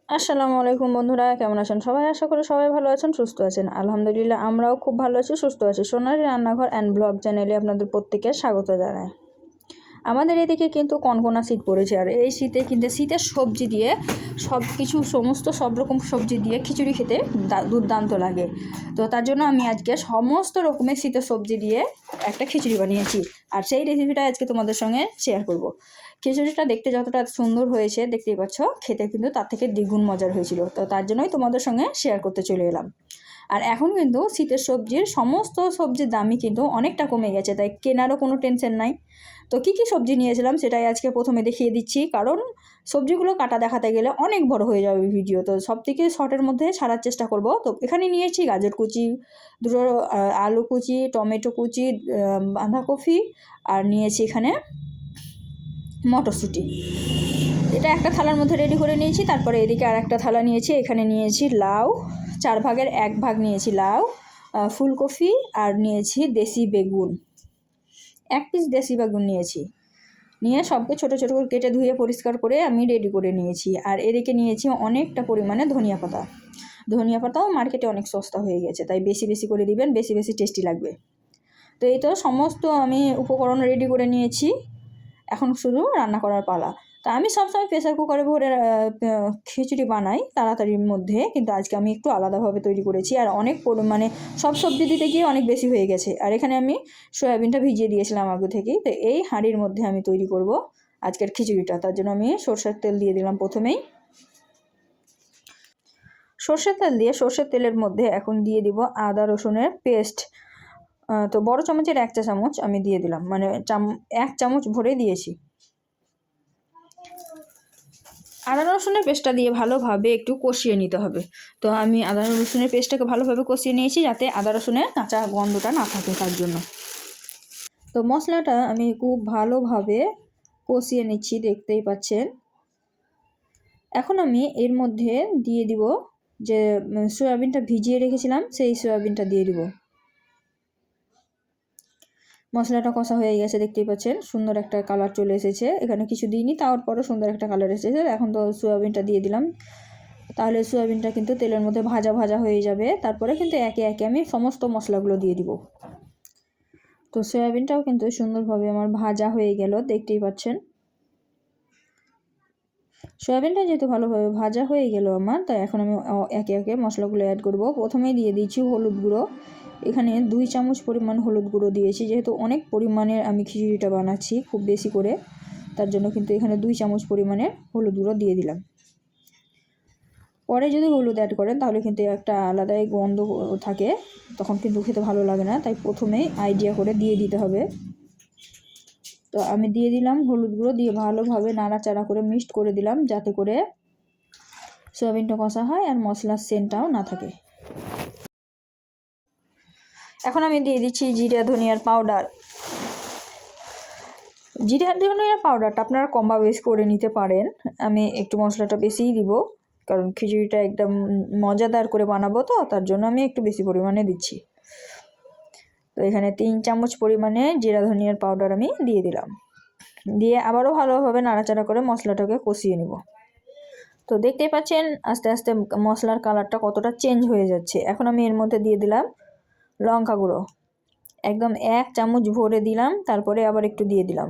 আসসালামু আলাইকুম বন্ধুরা, কেমন আছেন সবাই? আশা করি সবাই ভালো আছেন, সুস্থ আছেন। আলহামদুলিল্লাহ আমরাও খুব ভালো আছি, সুস্থ আছি। সোনালী রান্নাঘর অ্যান্ড ব্লগ চ্যানেলে আপনাদের প্রত্যেককে স্বাগত জানাই। আমাদের এদিকে কিন্তু কনকনা শীত পড়েছে, আর এই শীতে কিন্তু শীতের সবজি দিয়ে সব রকম সবজি দিয়ে খিচুড়ি খেতে দুর্দান্ত লাগে। তো তার জন্য আমি আজকে সমস্ত রকমের শীতের সবজি দিয়ে একটা খিচুড়ি বানিয়েছি, আর সেই রেসিপিটা আজকে তোমাদের সঙ্গে শেয়ার করব। খিচুড়িটা দেখতে যতটা সুন্দর হয়েছে দেখতেই পাচ্ছ, খেতে কিন্তু তার থেকে দ্বিগুণ মজার হয়েছিল। তো তার জন্যই তোমাদের সঙ্গে শেয়ার করতে চলে এলাম। আর এখন কিন্তু শীতের সমস্ত সবজির দামই কিন্তু অনেকটা কমে গেছে, তাই কেনারও কোনো টেনশন নাই। তো কী কী সবজি নিয়েছিলাম সেটাই আজকে প্রথমে দেখিয়ে দিচ্ছি, কারণ সবজিগুলো কাটা দেখাতে গেলে অনেক বড় হয়ে যাবে ভিডিও। তো সব থেকে শর্টের মধ্যে ছাড়ার চেষ্টা করব। তো এখানে নিয়েছি গাজর কুচি, দুটো আলু কুচি, টমেটো কুচি, বাঁধাকপি, আর নিয়েছি এখানে মটরশুঁটি। এটা একটা থালার মধ্যে রেডি করে নিয়েছি। তারপরে এদিকে আর একটা থালা নিয়েছি, এখানে নিয়েছি লাউ, 4 ভাগের 1 ভাগ নিয়েছি লাউ, ফুলকপি, আর নিয়েছি দেশি বেগুন, 1 পিস দেশি বেগুন নিয়েছি। নিয়ে সবকে ছোটো ছোটো করে কেটে ধুয়ে পরিষ্কার করে আমি রেডি করে নিয়েছি। আর এদিকে নিয়েছি অনেকটা পরিমাণে ধনিয়া পাতা। ধনিয়া পাতাও মার্কেটে অনেক সস্তা হয়ে গেছে, তাই বেশি বেশি করে দিবেন, বেশি বেশি টেস্টি লাগবে। তো এই তো সমস্ত আমি উপকরণ রেডি করে নিয়েছি, এখন শুধু রান্না করার পালা। তা আমি সবসময় প্রেসার কুকারে ভরে খিচুড়ি বানাই তাড়াতাড়ির মধ্যে, কিন্তু আজকে আমি একটু আলাদাভাবে তৈরি করেছি। আর অনেক মানে সব সবজি দিতে গিয়ে অনেক বেশি হয়ে গেছে। আর এখানে আমি সয়াবিনটা ভিজিয়ে দিয়েছিলাম আগে থেকেই। তো এই হাঁড়ির মধ্যে আমি তৈরি করব আজকের খিচুড়িটা। তার জন্য আমি সরষের তেল দিয়ে দিলাম প্রথমেই। সরষের তেল দিয়ে সরষের তেলের মধ্যে এখন দিয়ে দিব আদা রসুনের পেস্ট। তো বড় চামচের 1 চা চামচ আমি দিয়ে দিলাম, মানে 1 চামচ ভরে দিয়েছি। আদা রসুনের পেস্টটা দিয়ে ভালোভাবে একটু কষিয়ে নিতে হবে। তো আমি আদা রসুনের পেস্টটাকে ভালোভাবে কষিয়ে নিয়েছি, যাতে আদা রসুনের কাঁচা গন্ধটা না থাকে, তার জন্য। তো মশলাটা আমি খুব ভালোভাবে কষিয়ে নিচ্ছি, দেখতেই পাচ্ছেন। এখন আমি এর মধ্যে দিয়ে দিব যে সয়াবিনটা ভিজিয়ে রেখেছিলাম, সেই সয়াবিনটা দিয়ে দিব। মশলাটা কষা হয়ে গেছে, দেখতেই পাচ্ছেন সুন্দর একটা কালার চলে এসেছে। এখানে কিছু দিইনি, তারপরও সুন্দর একটা কালার এসেছে। এখন তো সয়াবিনটা দিয়ে দিলাম, তাহলে সয়াবিনটা কিন্তু তেলের মধ্যে ভাজা ভাজা হয়ে যাবে। তারপরে কিন্তু একে একে আমি সমস্ত মশলাগুলো দিয়ে দিব। তো সয়াবিনটাও কিন্তু সুন্দরভাবে আমার ভাজা হয়ে গেল, দেখতেই পাচ্ছেন। সয়াবিনটা যেহেতু ভালোভাবে ভাজা হয়ে গেল আমার, তাই এখন আমি একে একে মশলাগুলো অ্যাড করব। প্রথমেই দিয়ে দিচ্ছি হলুদ গুঁড়ো। এখানে 2 চামচ পরিমাণ হলুদ গুঁড়ো দিয়েছি, যেহেতু অনেক পরিমাণের আমি খিচুড়িটা বানাচ্ছি খুব বেশি করে, তার জন্য কিন্তু এখানে 2 চামচ পরিমাণের হলুদ গুঁড়ো দিয়ে দিলাম। পরে যদি হলুদ অ্যাড করেন তাহলে কিন্তু একটা আলাদাই গন্ধ থাকে, তখন কিন্তু খেতে ভালো লাগে না, তাই প্রথমেই আইডিয়া করে দিয়ে দিতে হবে। তো আমি দিয়ে দিলাম হলুদ গুঁড়ো, দিয়ে ভালোভাবে নাড়াচাড়া করে মিক্সড করে দিলাম, যাতে করে সয়াবিনটা কষা হয় আর মশলার সেন্টটাও না থাকে। এখন আমি দিয়ে দিচ্ছি জিরা ধনিয়ার পাউডার। জিরা ধনিয়ার পাউডারটা আপনারা কম বা বেশি করে নিতে পারেন। আমি একটু মশলাটা বেশিই দিব, কারণ খিচুড়িটা একদম মজাদার করে বানাবো, তো তার জন্য আমি একটু বেশি পরিমাণে দিচ্ছি। তো এখানে 3 চামচ পরিমাণে জিরা ধনিয়ার পাউডার আমি দিয়ে দিলাম, দিয়ে আবারও ভালোভাবে নাড়াচাড়া করে মশলাটাকে কষিয়ে নিব। তো দেখতেই পাচ্ছেন আস্তে আস্তে মশলার কালারটা কতটা চেঞ্জ হয়ে যাচ্ছে। এখন আমি এর মধ্যে দিয়ে দিলাম লঙ্কা গুঁড়ো, একদম 1 চামচ ভরে দিলাম, তারপরে আবার একটু দিয়ে দিলাম।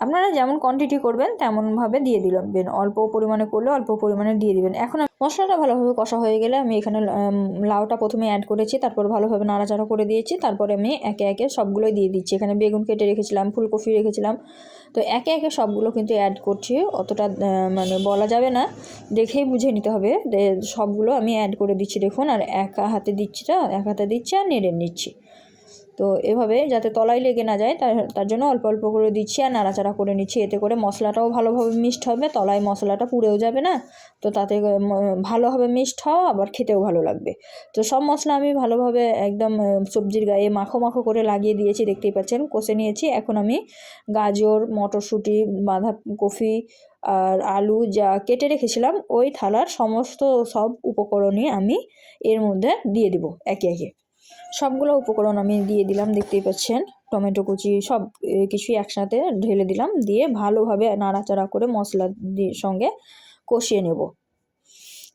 আপনারা যেমন কোয়ান্টিটি করবেন তেমনভাবে দিয়ে দিবেন, অল্প পরিমাণে করলে অল্প পরিমাণে দিয়ে দিবেন। এখন মশলাটা ভালোভাবে কষা হয়ে গেলে আমি এখানে লাউটা প্রথমে অ্যাড করেছি, তারপর ভালোভাবে নাড়াচাড়া করে দিয়েছি। তারপরে আমি একে একে সবগুলোই দিয়ে দিচ্ছি। এখানে বেগুন কেটে রেখেছিলাম, ফুলকপি রেখেছিলাম, তো একে একে সবগুলো কিন্তু অ্যাড করছি। অতটা মানে বলা যাবে না, দেখেই বুঝে নিতে হবে। সবগুলো আমি অ্যাড করে দিচ্ছি, দেখুন। আর এক হাতে দিচ্ছি আর নেড়ে নিচ্ছি। তো এভাবে যাতে তলায় লেগে না যায়, তার জন্য অল্প অল্প করে দিচ্ছি আর নাড়াচাড়া করে নিচ্ছি। এতে করে মশলাটাও ভালোভাবে মিক্সড হবে, তলায় মশলাটা পুড়েও যাবে না। তো তাতে ভালো হবে মিক্সড হওয়া, আবার খেতেও ভালো লাগবে। তো সব মশলা আমি ভালোভাবে একদম সবজির গায়ে মাখো মাখো করে লাগিয়ে দিয়েছি, দেখতেই পাচ্ছেন। কষে নিয়েছি। এখন আমি গাজর, মটরশুঁটি, বাঁধাকপি আর আলু যা কেটে রেখেছিলাম, ওই থালার সমস্ত সব উপকরণই আমি এর মধ্যে দিয়ে দিব একে একে। সবগুলো উপকরণ আমি দিয়ে দিলাম, দেখতেই পাচ্ছেন। টমেটো কুচি সব কিছুই একসাথে ঢেলে দিলাম, দিয়ে ভালোভাবে নাড়াচাড়া করে মশলা সঙ্গে কষিয়ে নেব।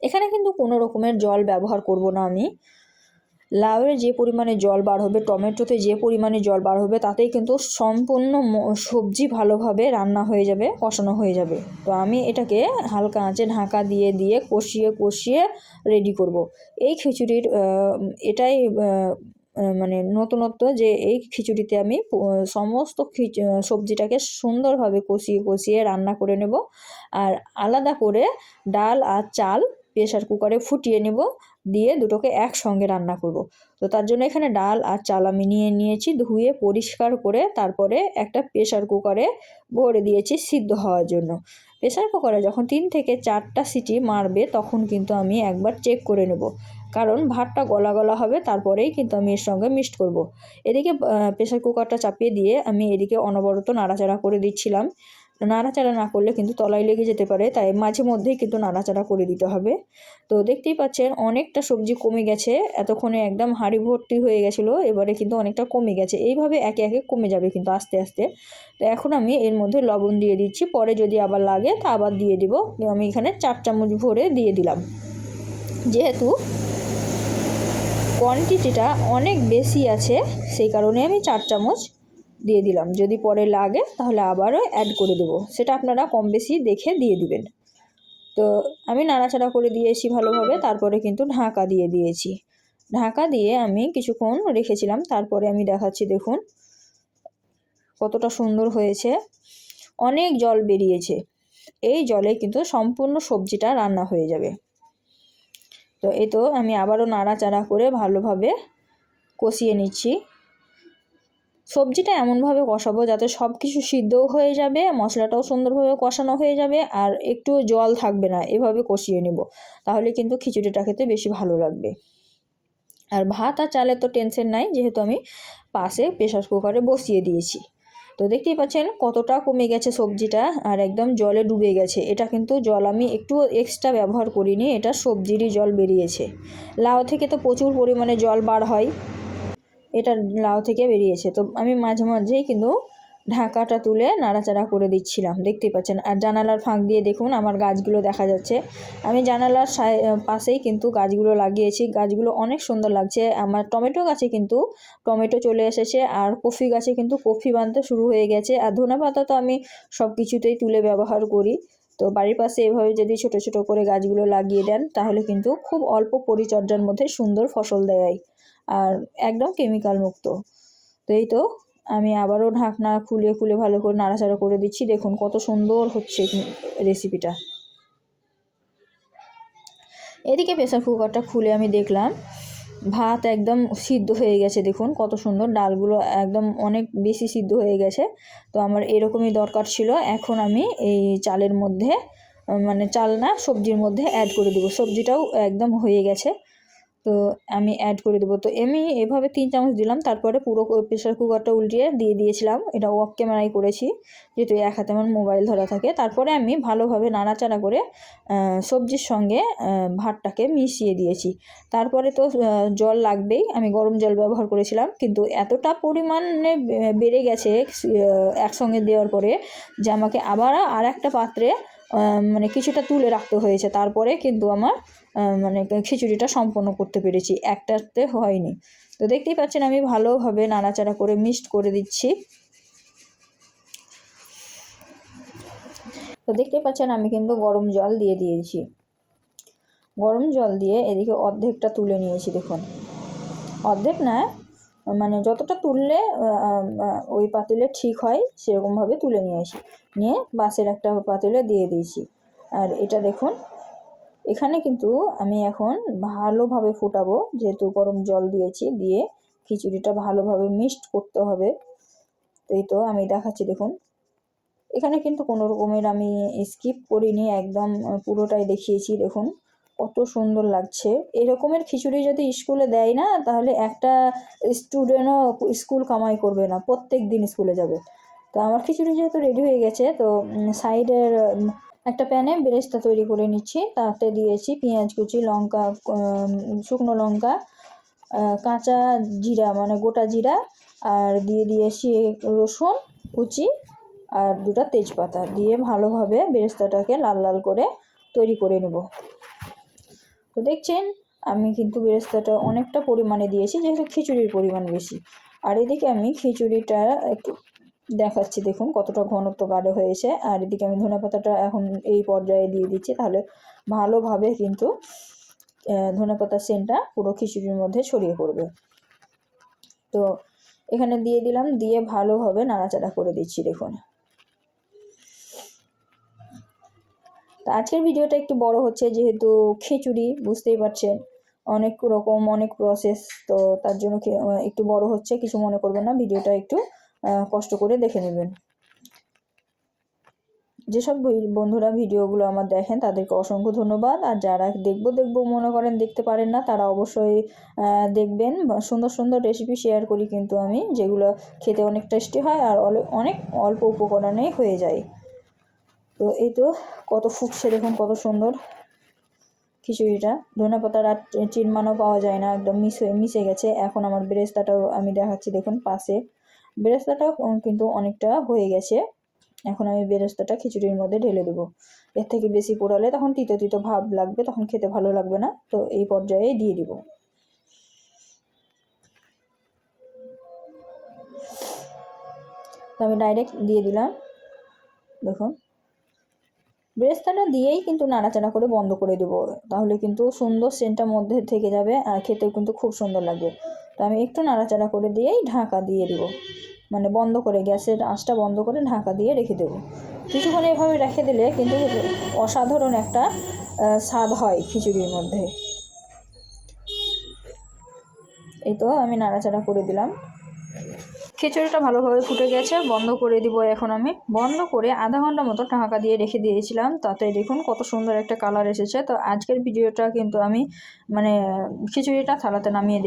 এখানে কিন্তু কোনো রকমের জল ব্যবহার করব না আমি। লাউয়ে যে পরিমাণে জল বার হবে, টমেটোতে যে পরিমাণে জল বার হবে, তাতেই কিন্তু সম্পূর্ণ সবজি ভালোভাবে রান্না হয়ে যাবে, কষানো হয়ে যাবে। তো আমি এটাকে হালকা আঁচে ঢাকা দিয়ে দিয়ে কষিয়ে কষিয়ে রেডি করব। এই খিচুড়ির এটাই মানে নতুনত্ব যে এই খিচুড়িতে আমি সমস্ত সবজিটাকে সুন্দরভাবে কষিয়ে কষিয়ে রান্না করে নেব। আর আলাদা করে ডাল আর চাল প্রেসার কুকারে ফুটিয়ে নেব, দিয়ে দুটোকে একসঙ্গে রান্না করব। তো তার জন্য এখানে ডাল আর চাল আমি নিয়েছি, ধুয়ে পরিষ্কার করে তারপরে একটা প্রেসার কুকারে ভরে দিয়েছি সিদ্ধ হওয়ার জন্য। প্রেসার কুকারে যখন 3 থেকে 4টা সিটি মারবে তখন কিন্তু আমি একবার চেক করে নেব, কারণ ভাতটা গলা গলা হবে, তারপরেই কিন্তু আমি এর সঙ্গে মিক্সড করব। এদিকে প্রেসার কুকারটা চাপিয়ে দিয়ে আমি এদিকে অনবরত নাড়াচাড়া করে দিচ্ছিলাম। নাড়াচাড়া না করলে কিন্তু তলায় লেগে যেতে পারে, তাই মাঝে মধ্যেই কিন্তু নাড়াচাড়া করে দিতে হবে। তো দেখতেই পাচ্ছেন অনেকটা সবজি কমে গেছে, এতক্ষণে একদম হাঁড়ি ভর্তি হয়ে গেছিলো, এবারে কিন্তু অনেকটা কমে গেছে। এইভাবে একে একে কমে যাবে কিন্তু আস্তে আস্তে। তো এখন আমি এর মধ্যে লবণ দিয়ে দিচ্ছি, পরে যদি আবার লাগে তা আবার দিয়ে দিব। আমি এখানে 4 চামচ ভরে দিয়ে দিলাম, যেহেতু কোয়ান্টিটিটা অনেক বেশি আছে সেই কারণে আমি 4 চামচ দিয়ে দিলাম। যদি পরে লাগে তাহলে আবারও অ্যাড করে দেবো, সেটা আপনারা কম বেশি দেখে দিয়ে দিবেন। তো আমি নাড়াচাড়া করে দিয়েছি ভালোভাবে, তারপরে কিন্তু ঢাকা দিয়ে দিয়েছি। ঢাকা দিয়ে আমি কিছুক্ষণ রেখেছিলাম, তারপরে আমি দেখাচ্ছি দেখুন কতটা সুন্দর হয়েছে, অনেক জল বেরিয়েছে। এই জলে কিন্তু সম্পূর্ণ সবজিটা রান্না হয়ে যাবে। তো এই তো আমি আবারও নাড়াচাড়া করে ভালোভাবে কষিয়ে নিচ্ছি। সবজিটা এমনভাবে কষাবো যাতে সব কিছু সিদ্ধও হয়ে যাবে, মশলাটাও সুন্দরভাবে কষানো হয়ে যাবে, আর একটু জল থাকবে না, এভাবে কষিয়ে নেব। তাহলে কিন্তু খিচুড়িটা খেতে বেশি ভালো লাগবে। আর ভাত আর চালের তো টেনশন নাই, যেহেতু আমি পাশে প্রেসার কুকারে বসিয়ে দিয়েছি। তো দেখতেই পাচ্ছেন কতটা কমে গেছে সবজিটা, আর একদম জলে ডুবে গেছে। এটা কিন্তু জল আমি একটু এক্সট্রা ব্যবহার করিনি, এটা সবজিরই জল বেরিয়েছে। লাউ থেকে তো প্রচুর পরিমাণে জল বার হয়, এটা লাউ থেকে বেরিয়েছে। তো আমি মাঝে মাঝেই কিন্তু ঢাকাটা তুলে নাড়াচাড়া করে দিচ্ছিলাম, দেখতেই পাচ্ছেন। আর জানালার ফাঁক দিয়ে দেখুন আমার গাছগুলো দেখা যাচ্ছে। আমি জানালার পাশেই কিন্তু গাছগুলো লাগিয়েছি, গাছগুলো অনেক সুন্দর লাগছে। আমার টমেটো গাছে কিন্তু টমেটো চলে এসেছে, আর কফি গাছে কিন্তু কফি বানতে শুরু হয়ে গেছে। আর ধনেপাতা তো আমি সব কিছুতেই তুলে ব্যবহার করি। তো বাড়ির পাশে এভাবে যদি ছোট ছোট করে গাছগুলো লাগিয়ে দেন তাহলে কিন্তু খুব অল্প পরিচর্যার মধ্যে সুন্দর ফসল দেয়, আর একদম কেমিক্যাল মুক্ত। তো এই তো আমি আবারও ঢাকনা খুলে খুলে ভালো করে নাড়াচাড়া করে দিচ্ছি। দেখুন কত সুন্দর হচ্ছে রেসিপিটা। এদিকে প্রেসার কুকারটা খুলে আমি দেখলাম ভাত একদম সিদ্ধ হয়ে গেছে, দেখুন কত সুন্দর, ডালগুলো একদম অনেক বেশি সিদ্ধ হয়ে গেছে। তো আমার এরকমই দরকার ছিল। এখন আমি এই চালের মধ্যে, মানে চাল না, সবজির মধ্যে অ্যাড করে দেবো। সবজিটাও একদম হয়ে গেছে, তো আমি অ্যাড করে দেবো। তো আমি এভাবে 3 চামচ দিলাম, তারপরে পুরো প্রেসার কুকারটা উল্টিয়ে দিয়ে দিয়েছিলাম। এটা অফ ক্যামেরায় করেছি, যেহেতু এক হাতে আমার মোবাইল ধরা থাকে। তারপরে আমি ভালোভাবে নাড়াচাড়া করে সবজির সঙ্গে ভাতটাকে মিশিয়ে দিয়েছি। তারপরে তো জল লাগবেই, আমি গরম জল ব্যবহার করেছিলাম, কিন্তু এতটা পরিমাণে বেড়ে গেছে একসঙ্গে দেওয়ার পরে যে আমাকে আবার আর একটা পাত্রে মানে কিছুটা তুলে রাখতে হয়েছে, তারপরে কিন্তু আমার মানে খিচুড়িটা সম্পন্ন করতে পেরেছি, একটাতে হয়নি। তো দেখতেই পাচ্ছেন আমি ভালোভাবে নাড়াচাড়া করে মিক্সড করে দিচ্ছি। তো দেখতেই পাচ্ছেন আমি কিন্তু গরম জল দিয়ে দিয়েছি। গরম জল দিয়ে এদিকে অর্ধেকটা তুলে নিয়েছি, দেখুন অর্ধেক না, মানে যতটা তুললে ওই পাতিলে ঠিক হয় সেরকমভাবে তুলে নিয়েছি, নিয়ে বাসের একটা পাতিলে দিয়ে দিয়েছি। আর এটা দেখুন এখানে কিন্তু আমি এখন ভালোভাবে ফোটাবো, যেহেতু গরম জল দিয়েছি, দিয়ে খিচুড়িটা ভালোভাবে মিক্সড করতে হবে। এই তো আমি দেখাচ্ছি দেখুন, এখানে কিন্তু কোনো রকমের আমি স্কিপ করিনি, একদম পুরোটাই দেখিয়েছি। দেখুন কত সুন্দর লাগছে। এরকমের খিচুড়ি যদি স্কুলে দেয় না, তাহলে একটা স্টুডেন্টও স্কুল কামাই করবে না, প্রত্যেক দিন স্কুলে যাবে। তো আমার খিচুড়ি যেহেতু রেডি হয়ে গেছে, তো সাইডের একটা প্যানে বেরেস্তা তৈরি করে নিচ্ছি। তাতে দিয়েছি পেঁয়াজ কুচি, লঙ্কা, শুকনো লঙ্কা, কাঁচা জিরা মানে গোটা জিরা, আর দিয়ে দিয়েছি রসুন কুচি, আর 2টা তেজপাতা দিয়ে ভালোভাবে বেরেস্তাটাকে লাল লাল করে তৈরি করে নেব। তো দেখছেন আমি কিন্তু বেরেস্তাটা অনেকটা পরিমাণে দিয়েছি, যেহেতু খিচুড়ির পরিমাণ বেশি। আর এদিকে আমি খিচুড়িটা একটু দেখাচ্ছি, দেখুন কতটা ঘনত্ব গাঢ় হয়েছে। আর এদিকে আমি ধনেপাতাটা এখন এই পর্যায়ে দিয়ে দিচ্ছি, তাহলে ভালোভাবে কিন্তু ধনেপাতার সেন্টটা পুরো খিচুড়ির মধ্যে ছড়িয়ে পড়বে। তো এখানে দিয়ে দিলাম, দিয়ে ভালোভাবে নাড়াচাড়া করে দিচ্ছি। দেখুন তো আজকের ভিডিওটা একটু বড় হচ্ছে, যেহেতু খিচুড়ি বুঝতেই পারছেন অনেক রকম অনেক প্রসেস, তো তার জন্য একটু বড় হচ্ছে, কিছু মনে করবেন না, ভিডিওটা একটু কষ্ট করে দেখে নেবেন। যেসব বন্ধুরা ভিডিওগুলো আমার দেখেন তাদেরকে অসংখ্য ধন্যবাদ। আর যারা দেখবো মনে করেন দেখতে পারেন না, তারা অবশ্যই দেখবেন। সুন্দর সুন্দর রেসিপি শেয়ার করি কিন্তু আমি, যেগুলো খেতে অনেক টেস্টি হয় আর অনেক অল্প উপকরণেই হয়ে যায়। তো এই তো কত ফুটছে, দেখুন কত সুন্দর খিচুড়িটা। ধনেপাতার আর চিনমানও পাওয়া যায় না, একদম মিশে গেছে। এখন আমার বেরেস্তাটাও আমি দেখাচ্ছি, দেখুন পাশে বেরেস্তাটাও কিন্তু অনেকটা হয়ে গেছে। এখন আমি বেরেস্তাটা খিচুড়ির মধ্যে ঢেলে দেবো। এর থেকে বেশি পোড়ালে তখন তিতো তিতো ভাব লাগবে, তখন খেতে ভালো লাগবে না। তো এই পর্যায়ে দিয়ে দিব। তো আমি ডাইরেক্ট দিয়ে দিলাম। দেখুন বেরেস্তাটা দিয়েই কিন্তু নাড়াচাড়া করে বন্ধ করে দেবো, তাহলে কিন্তু সুন্দর সেন্টটা মধ্যে থেকে যাবে আর খেতেও কিন্তু খুব সুন্দর লাগবে। তো আমি একটু নাড়াচাড়া করে দিয়েই ঢাকা দিয়ে দেবো, মানে বন্ধ করে, গ্যাসের আঁচটা বন্ধ করে ঢাকা দিয়ে রেখে দেবো। কিছুক্ষণ এভাবে রেখে দিলে কিন্তু অসাধারণ একটা স্বাদ হয় খিচুড়ির মধ্যে। এই তো আমি নাড়াচাড়া করে দিলাম। খিচুড়িটা ভালোভাবে ফুটে গেছে, বন্ধ করে দিব। এখন আমি বন্ধ করে আধা ঘন্টা মতো ঢাকা দিয়ে রেখে দিয়েছিলাম, তাতে দেখুন কত সুন্দর একটা কালার এসেছে। তো আজকের ভিডিওটা কিন্তু আমি মানে খিচুড়িটা থালাতে নামিয়ে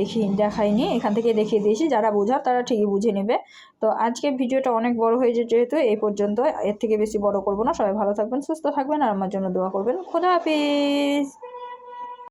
দেখাইনি, এখান থেকে দেখিয়ে দিয়েছি। যারা বোঝার তারা ঠিকই বুঝে নেবে। তো আজকের ভিডিওটা অনেক বড় হয়েছে, যেহেতু এই পর্যন্ত, এর থেকে বেশি বড় করব না। সবাই ভালো থাকবেন, সুস্থ থাকবেন আর আমার জন্য দোয়া করবেন। খোদা হাফিজ।